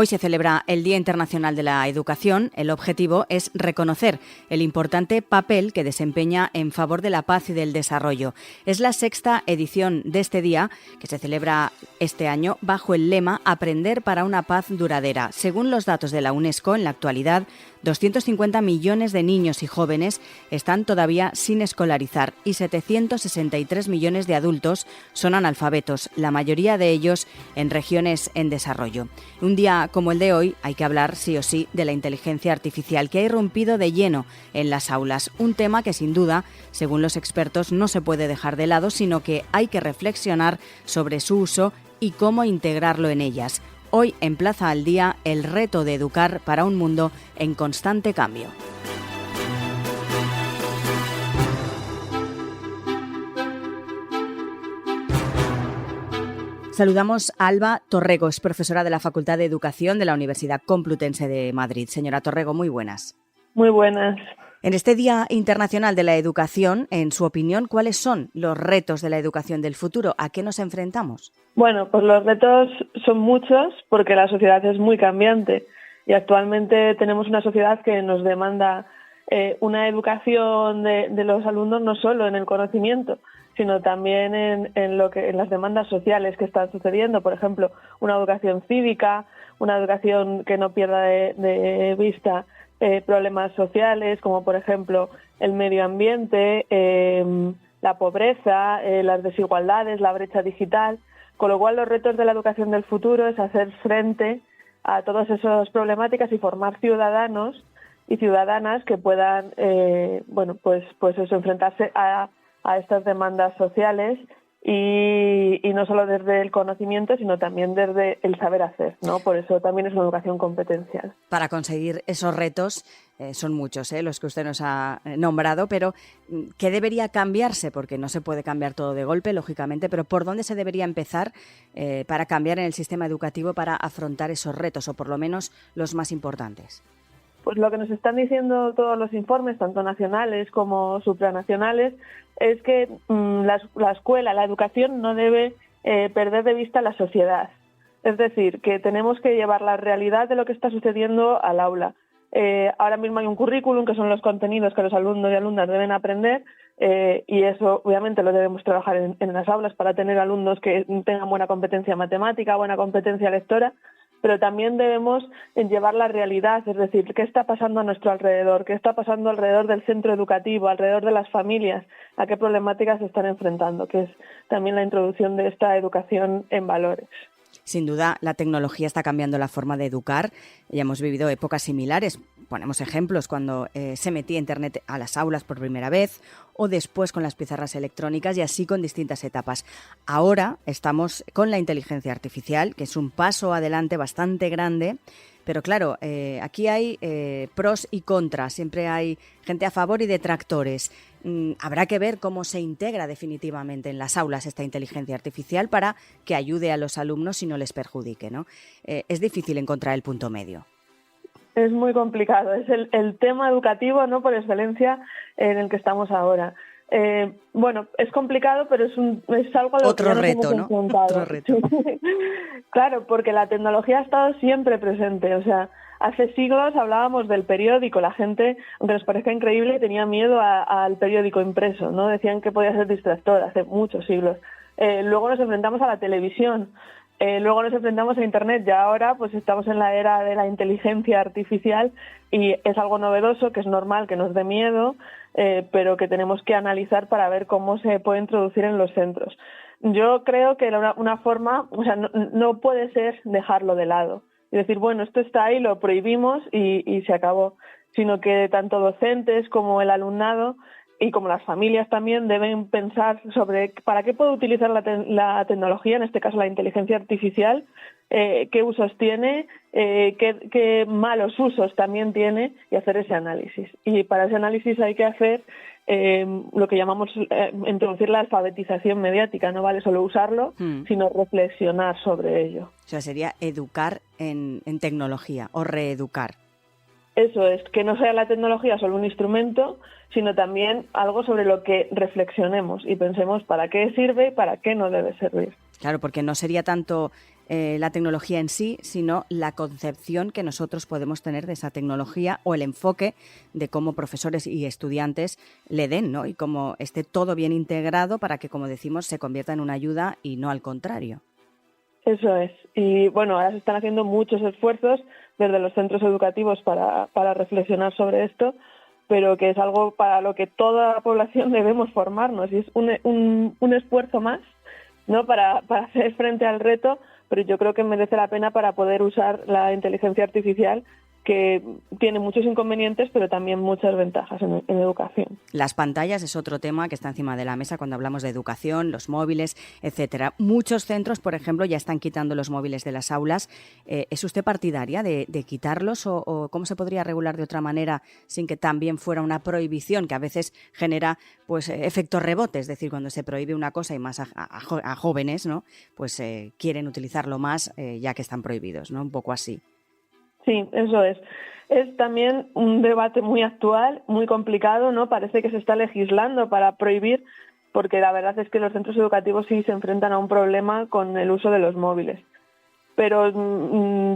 Hoy se celebra el Día Internacional de la Educación. El objetivo es reconocer el importante papel que desempeña en favor de la paz y del desarrollo. Es la 6ª edición de este día, que se celebra este año bajo el lema Aprender para una paz duradera. Según los datos de la UNESCO, en la actualidad, 250 millones de niños y jóvenes están todavía sin escolarizar y 763 millones de adultos son analfabetos, la mayoría de ellos en regiones en desarrollo. Un día como el de hoy hay que hablar sí o sí de la inteligencia artificial, que ha irrumpido de lleno en las aulas, un tema que sin duda, según los expertos, no se puede dejar de lado, sino que hay que reflexionar sobre su uso y cómo integrarlo en ellas. Hoy en Plaza al Día, el reto de educar para un mundo en constante cambio. Saludamos a Alba Torrego, es profesora de la Facultad de Educación de la Universidad Complutense de Madrid. Señora Torrego, muy buenas. Muy buenas. En este Día Internacional de la Educación, en su opinión, ¿cuáles son los retos de la educación del futuro? ¿A qué nos enfrentamos? Bueno, pues los retos son muchos porque la sociedad es muy cambiante y actualmente tenemos una sociedad que nos demanda una educación de los alumnos no solo en el conocimiento, sino también en las demandas sociales que están sucediendo. Por ejemplo, una educación cívica, una educación que no pierda de vista problemas sociales, como por ejemplo el medio ambiente, la pobreza, las desigualdades, la brecha digital. Con lo cual, los retos de la educación del futuro es hacer frente a todas esas problemáticas y formar ciudadanos y ciudadanas que puedan, enfrentarse a estas demandas sociales y no solo desde el conocimiento, sino también desde el saber hacer, ¿no? Por eso también es una educación competencial. Para conseguir esos retos, son muchos los que usted nos ha nombrado, pero ¿qué debería cambiarse? Porque no se puede cambiar todo de golpe, lógicamente, pero ¿por dónde se debería empezar para cambiar en el sistema educativo para afrontar esos retos, o por lo menos los más importantes? Pues lo que nos están diciendo todos los informes, tanto nacionales como supranacionales, es que la escuela, la educación no debe perder de vista la sociedad. Es decir, que tenemos que llevar la realidad de lo que está sucediendo al aula. Ahora mismo hay un currículum que son los contenidos que los alumnos y alumnas deben aprender y eso obviamente lo debemos trabajar en las aulas para tener alumnos que tengan buena competencia matemática, buena competencia lectora, pero también debemos llevar la realidad, es decir, qué está pasando a nuestro alrededor, qué está pasando alrededor del centro educativo, alrededor de las familias, a qué problemáticas se están enfrentando, que es también la introducción de esta educación en valores. Sin duda, la tecnología está cambiando la forma de educar. Ya hemos vivido épocas similares. Ponemos ejemplos cuando se metía Internet a las aulas por primera vez, o después con las pizarras electrónicas, y así con distintas etapas. Ahora estamos con la inteligencia artificial, que es un paso adelante bastante grande. Pero claro, aquí hay pros y contras, siempre hay gente a favor y detractores. Habrá que ver cómo se integra definitivamente en las aulas esta inteligencia artificial para que ayude a los alumnos y no les perjudique, ¿no? Es difícil encontrar el punto medio. Es muy complicado, es el tema educativo, ¿no?, por excelencia en el que estamos ahora. Es complicado, pero es algo a lo otro que nos reto, hemos ¿no? enfrentado. Otro reto. Claro, porque la tecnología ha estado siempre presente. O sea, hace siglos hablábamos del periódico. La gente, aunque nos parezca increíble, tenía miedo al periódico impreso, ¿no? Decían que podía ser distractor hace muchos siglos. Luego nos enfrentamos a la televisión. Luego nos enfrentamos a Internet. Ya ahora pues estamos en la era de la inteligencia artificial y es algo novedoso, que es normal que nos dé miedo, pero que tenemos que analizar para ver cómo se puede introducir en los centros. Yo creo que una forma, o sea, no puede ser dejarlo de lado y decir, bueno, esto está ahí, lo prohibimos y se acabó, sino que tanto docentes como el alumnado y como las familias también deben pensar sobre para qué puedo utilizar la tecnología, en este caso la inteligencia artificial, qué usos tiene, qué malos usos también tiene, y hacer ese análisis. Y para ese análisis hay que hacer lo que llamamos introducir la alfabetización mediática. No vale solo usarlo, sino reflexionar sobre ello. O sea, sería educar en tecnología o reeducar. Eso es, que no sea la tecnología solo un instrumento, sino también algo sobre lo que reflexionemos y pensemos para qué sirve y para qué no debe servir. Claro, porque no sería tanto la tecnología en sí, sino la concepción que nosotros podemos tener de esa tecnología o el enfoque de cómo profesores y estudiantes le den, ¿no? Y cómo esté todo bien integrado para que, como decimos, se convierta en una ayuda y no al contrario. Eso es. Y bueno, ahora se están haciendo muchos esfuerzos desde los centros educativos para reflexionar sobre esto, pero que es algo para lo que toda la población debemos formarnos. Y es un esfuerzo más, ¿no? para hacer frente al reto, pero yo creo que merece la pena para poder usar la inteligencia artificial, que tiene muchos inconvenientes, pero también muchas ventajas en educación. Las pantallas es otro tema que está encima de la mesa cuando hablamos de educación, los móviles, etcétera. Muchos centros, por ejemplo, ya están quitando los móviles de las aulas. ¿Es usted partidaria de quitarlos o cómo se podría regular de otra manera sin que también fuera una prohibición que a veces genera pues efectos rebotes? Es decir, cuando se prohíbe una cosa y más a jóvenes, ¿no? Pues quieren utilizarlo más ya que están prohibidos, ¿no? Un poco así. Sí, eso es. Es también un debate muy actual, muy complicado, ¿no? Parece que se está legislando para prohibir, porque la verdad es que los centros educativos sí se enfrentan a un problema con el uso de los móviles. Pero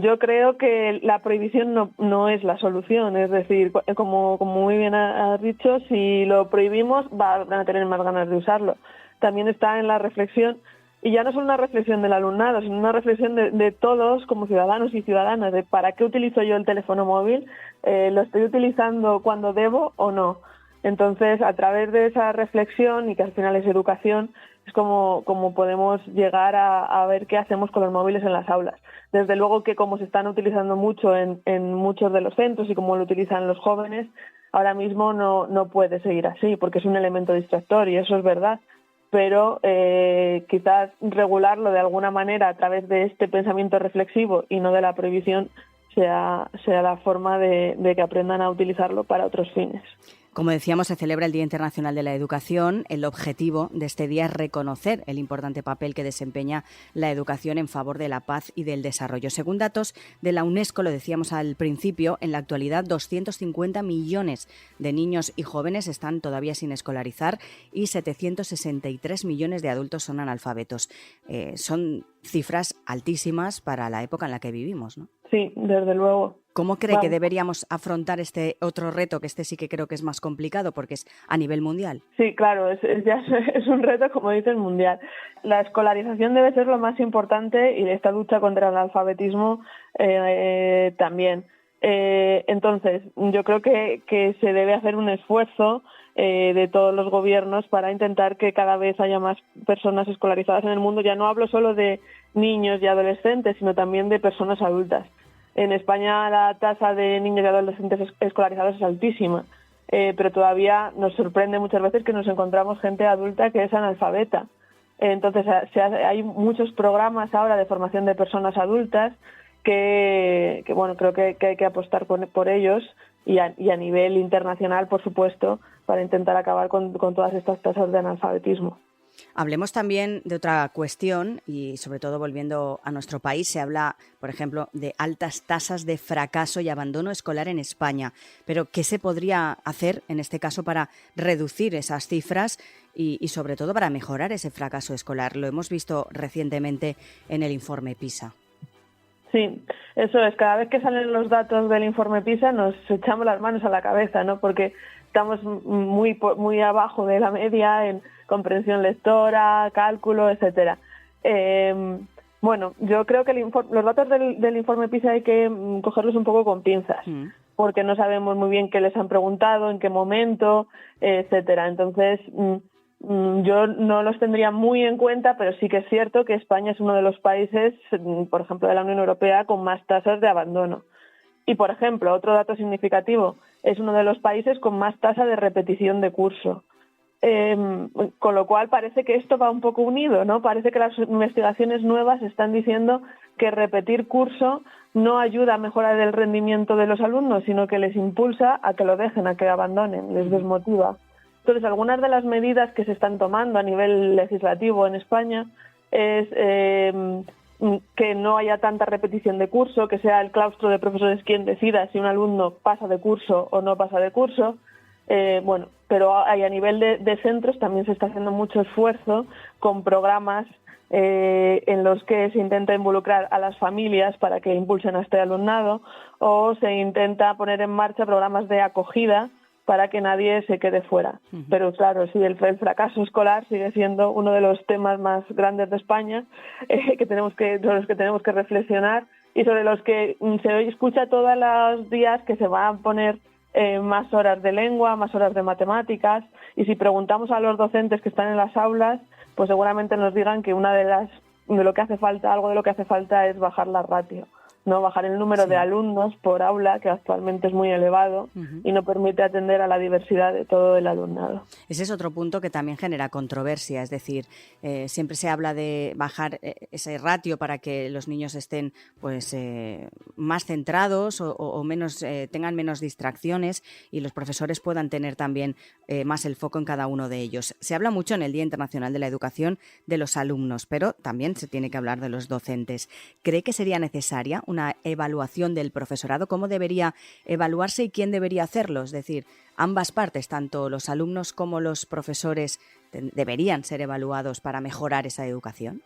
yo creo que la prohibición no es la solución. Es decir, como muy bien has dicho, si lo prohibimos van a tener más ganas de usarlo. También está en la reflexión. Y ya no es una reflexión del alumnado, sino una reflexión de todos como ciudadanos y ciudadanas, de para qué utilizo yo el teléfono móvil, lo estoy utilizando cuando debo o no. Entonces, a través de esa reflexión, y que al final es educación, es como podemos llegar a ver qué hacemos con los móviles en las aulas. Desde luego que como se están utilizando mucho en muchos de los centros y como lo utilizan los jóvenes, ahora mismo no puede seguir así, porque es un elemento distractor y eso es verdad. Pero quizás regularlo de alguna manera a través de este pensamiento reflexivo y no de la prohibición sea la forma de que aprendan a utilizarlo para otros fines. Como decíamos, se celebra el Día Internacional de la Educación. El objetivo de este día es reconocer el importante papel que desempeña la educación en favor de la paz y del desarrollo. Según datos de la UNESCO, lo decíamos al principio, en la actualidad 250 millones de niños y jóvenes están todavía sin escolarizar y 763 millones de adultos son analfabetos. Son cifras altísimas para la época en la que vivimos, ¿no? Sí, desde luego. ¿Cómo cree que deberíamos afrontar este otro reto, que este sí que creo que es más complicado porque es a nivel mundial? Sí, claro, es un reto, como dices, mundial. La escolarización debe ser lo más importante y esta lucha contra el analfabetismo también. Entonces, yo creo que se debe hacer un esfuerzo de todos los gobiernos para intentar que cada vez haya más personas escolarizadas en el mundo. Ya no hablo solo de niños y adolescentes, sino también de personas adultas. En España la tasa de niños y adolescentes escolarizados es altísima, pero todavía nos sorprende muchas veces que nos encontramos gente adulta que es analfabeta. Entonces hay muchos programas ahora de formación de personas adultas que bueno, creo que hay que apostar por ellos y a nivel internacional, por supuesto, para intentar acabar con todas estas tasas de analfabetismo. Hablemos también de otra cuestión y sobre todo volviendo a nuestro país, se habla, por ejemplo, de altas tasas de fracaso y abandono escolar en España. Pero, ¿qué se podría hacer en este caso para reducir esas cifras y sobre todo para mejorar ese fracaso escolar? Lo hemos visto recientemente en el informe PISA. Sí, eso es. Cada vez que salen los datos del informe PISA nos echamos las manos a la cabeza, ¿no? Porque estamos muy abajo de la media en comprensión lectora, cálculo, etcétera. Bueno, yo creo que los datos del informe PISA hay que cogerlos un poco con pinzas, porque no sabemos muy bien qué les han preguntado, en qué momento, etcétera. Entonces, yo no los tendría muy en cuenta, pero sí que es cierto que España es uno de los países, por ejemplo, de la Unión Europea con más tasas de abandono. Y, por ejemplo, otro dato significativo, es uno de los países con más tasa de repetición de curso. Con lo cual parece que esto va un poco unido, ¿no? Parece que las investigaciones nuevas están diciendo que repetir curso no ayuda a mejorar el rendimiento de los alumnos, sino que les impulsa a que lo dejen, a que abandonen, les desmotiva. Entonces, algunas de las medidas que se están tomando a nivel legislativo en España es que no haya tanta repetición de curso, que sea el claustro de profesores quien decida si un alumno pasa de curso o no pasa de curso. Pero a nivel de centros también se está haciendo mucho esfuerzo con programas en los que se intenta involucrar a las familias para que impulsen a este alumnado, o se intenta poner en marcha programas de acogida para que nadie se quede fuera. Pero claro, sí, el fracaso escolar sigue siendo uno de los temas más grandes de España, sobre los que tenemos que reflexionar y sobre los que se escucha todos los días que se van a poner más horas de lengua, más horas de matemáticas, y si preguntamos a los docentes que están en las aulas, pues seguramente nos digan que algo de lo que hace falta es bajar la ratio, no bajar el número de alumnos por aula, que actualmente es muy elevado y no permite atender a la diversidad de todo el alumnado. Ese es otro punto que también genera controversia, es decir, siempre se habla de bajar ese ratio para que los niños estén pues más centrados o menos tengan menos distracciones y los profesores puedan tener también más el foco en cada uno de ellos. Se habla mucho en el Día Internacional de la Educación de los alumnos, pero también se tiene que hablar de los docentes. ¿Cree que sería necesaria una evaluación del profesorado? ¿Cómo debería evaluarse y quién debería hacerlo? Es decir, ambas partes, tanto los alumnos como los profesores, deberían ser evaluados para mejorar esa educación.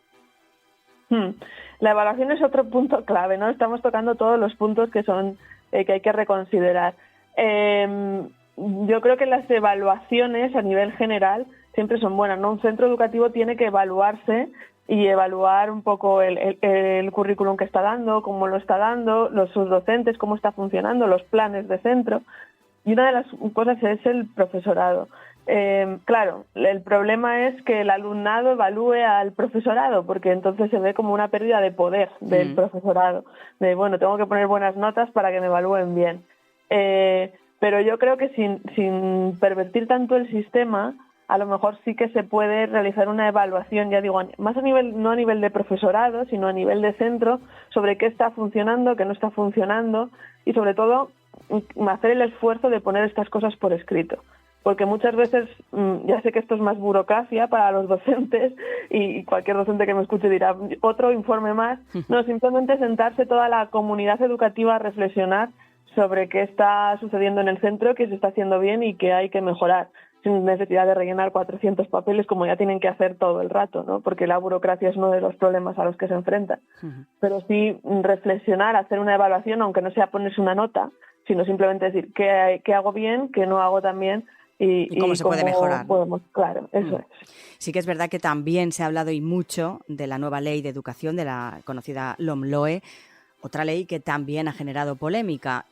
La evaluación es otro punto clave, ¿no? Estamos tocando todos los puntos que son que hay que reconsiderar. Yo creo que las evaluaciones a nivel general siempre son buenas, ¿no? Un centro educativo tiene que evaluarse y evaluar un poco el currículum que está dando, cómo lo está dando, sus docentes, cómo está funcionando, los planes de centro. Y una de las cosas es el profesorado. Claro, el problema es que el alumnado evalúe al profesorado, porque entonces se ve como una pérdida de poder del profesorado. De, bueno, tengo que poner buenas notas para que me evalúen bien. Pero yo creo que sin pervertir tanto el sistema, a lo mejor sí que se puede realizar una evaluación, ya digo, más no a nivel de profesorado, sino a nivel de centro, sobre qué está funcionando, qué no está funcionando, y sobre todo hacer el esfuerzo de poner estas cosas por escrito. Porque muchas veces, ya sé que esto es más burocracia para los docentes, y cualquier docente que me escuche dirá, otro informe más. No, simplemente sentarse toda la comunidad educativa a reflexionar sobre qué está sucediendo en el centro, qué se está haciendo bien y qué hay que mejorar, sin necesidad de rellenar 400 papeles como ya tienen que hacer todo el rato, ¿no? Porque la burocracia es uno de los problemas a los que se enfrentan. Pero sí reflexionar, hacer una evaluación, aunque no sea ponerse una nota, sino simplemente decir qué hago bien, qué no hago tan bien y cómo se puede mejorar. Claro, eso es. Sí que es verdad que también se ha hablado y mucho de la nueva ley de educación, de la conocida LOMLOE, otra ley que también ha generado polémica.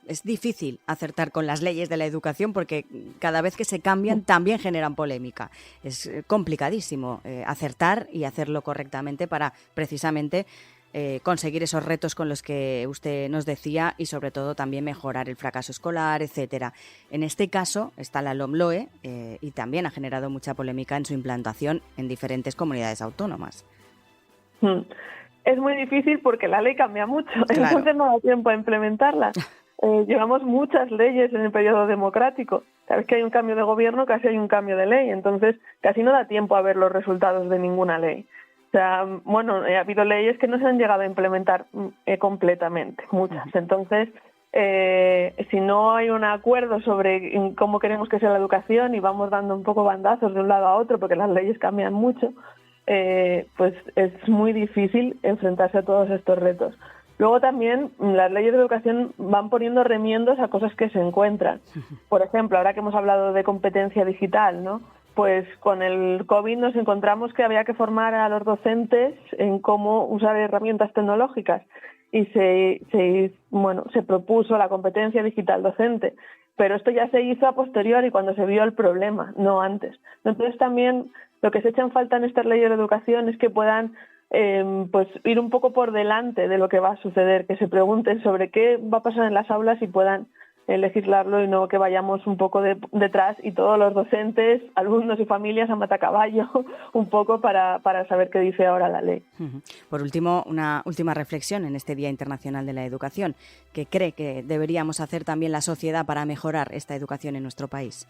Es difícil acertar con las leyes de la educación porque cada vez que se cambian también generan polémica. Es complicadísimo acertar y hacerlo correctamente para precisamente conseguir esos retos con los que usted nos decía y sobre todo también mejorar el fracaso escolar, etcétera. En este caso está la LOMLOE y también ha generado mucha polémica en su implantación en diferentes comunidades autónomas. Es muy difícil porque la ley cambia mucho, Claro. entonces no da tiempo a implementarla. Llevamos muchas leyes en el periodo democrático. Cada vez que hay un cambio de gobierno, casi hay un cambio de ley. Entonces, casi no da tiempo a ver los resultados de ninguna ley. O sea, bueno, ha habido leyes que no se han llegado a implementar completamente, muchas. Entonces, si no hay un acuerdo sobre cómo queremos que sea la educación y vamos dando un poco bandazos de un lado a otro porque las leyes cambian mucho, pues es muy difícil enfrentarse a todos estos retos. Luego también las leyes de educación van poniendo remiendos a cosas que se encuentran. Por ejemplo, ahora que hemos hablado de competencia digital, ¿no? Pues con el COVID nos encontramos que había que formar a los docentes en cómo usar herramientas tecnológicas y se propuso la competencia digital docente. Pero esto ya se hizo a posteriori cuando se vio el problema, no antes. Entonces también lo que se echa en falta en estas leyes de educación es que puedan pues ir un poco por delante de lo que va a suceder, que se pregunten sobre qué va a pasar en las aulas y puedan legislarlo y no que vayamos un poco detrás y todos los docentes, alumnos y familias a matacaballo un poco para saber qué dice ahora la ley. Por último, una última reflexión en este Día Internacional de la Educación. ¿Qué cree que deberíamos hacer también la sociedad para mejorar esta educación en nuestro país?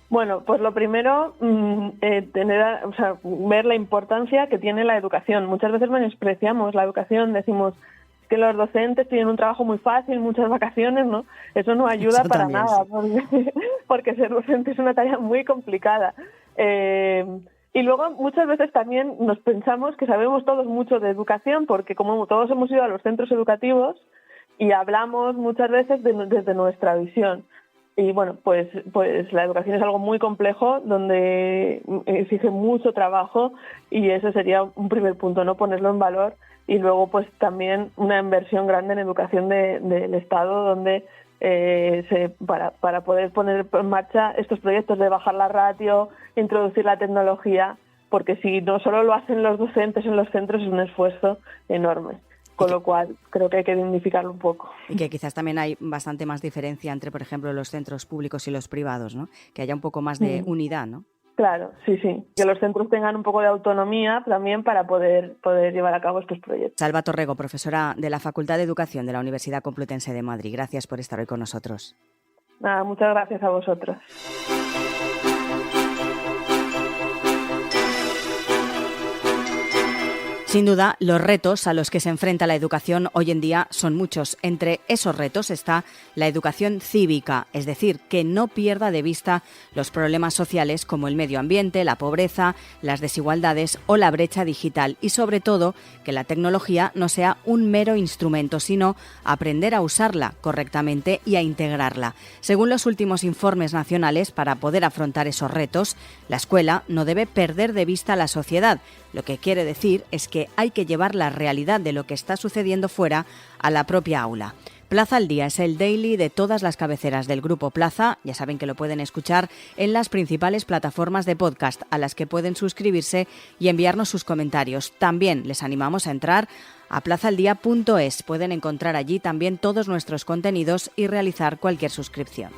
Bueno, pues lo primero, ver la importancia que tiene la educación. Muchas veces menospreciamos la educación, decimos que los docentes tienen un trabajo muy fácil, muchas vacaciones, ¿no? Eso no ayuda Eso para también, nada, sí. porque ser docente es una tarea muy complicada. Y luego muchas veces también nos pensamos que sabemos todos mucho de educación porque como todos hemos ido a los centros educativos y hablamos muchas veces desde nuestra visión. Y bueno, pues la educación es algo muy complejo donde exige mucho trabajo y ese sería un primer punto, ¿no? Ponerlo en valor y luego pues también una inversión grande en educación del Estado donde para poder poner en marcha estos proyectos de bajar la ratio, introducir la tecnología, porque si no solo lo hacen los docentes en los centros es un esfuerzo enorme. Con lo cual, creo que hay que dignificarlo un poco. Y que quizás también hay bastante más diferencia entre, por ejemplo, los centros públicos y los privados, ¿no? Que haya un poco más de unidad, ¿no? Claro, sí. Que los centros tengan un poco de autonomía también para poder llevar a cabo estos proyectos. Salva Torrego, profesora de la Facultad de Educación de la Universidad Complutense de Madrid. Gracias por estar hoy con nosotros. Nada, muchas gracias a vosotros. Sin duda, los retos a los que se enfrenta la educación hoy en día son muchos. Entre esos retos está la educación cívica, es decir, que no pierda de vista los problemas sociales como el medio ambiente, la pobreza, las desigualdades o la brecha digital y, sobre todo, que la tecnología no sea un mero instrumento, sino aprender a usarla correctamente y a integrarla. Según los últimos informes nacionales, para poder afrontar esos retos, la escuela no debe perder de vista a la sociedad. Lo que quiere decir es que hay que llevar la realidad de lo que está sucediendo fuera a la propia aula. Plaza al Día es el daily de todas las cabeceras del Grupo Plaza. Ya saben que lo pueden escuchar en las principales plataformas de podcast a las que pueden suscribirse y enviarnos sus comentarios. También les animamos a entrar a plazaldía.es. Pueden encontrar allí también todos nuestros contenidos y realizar cualquier suscripción.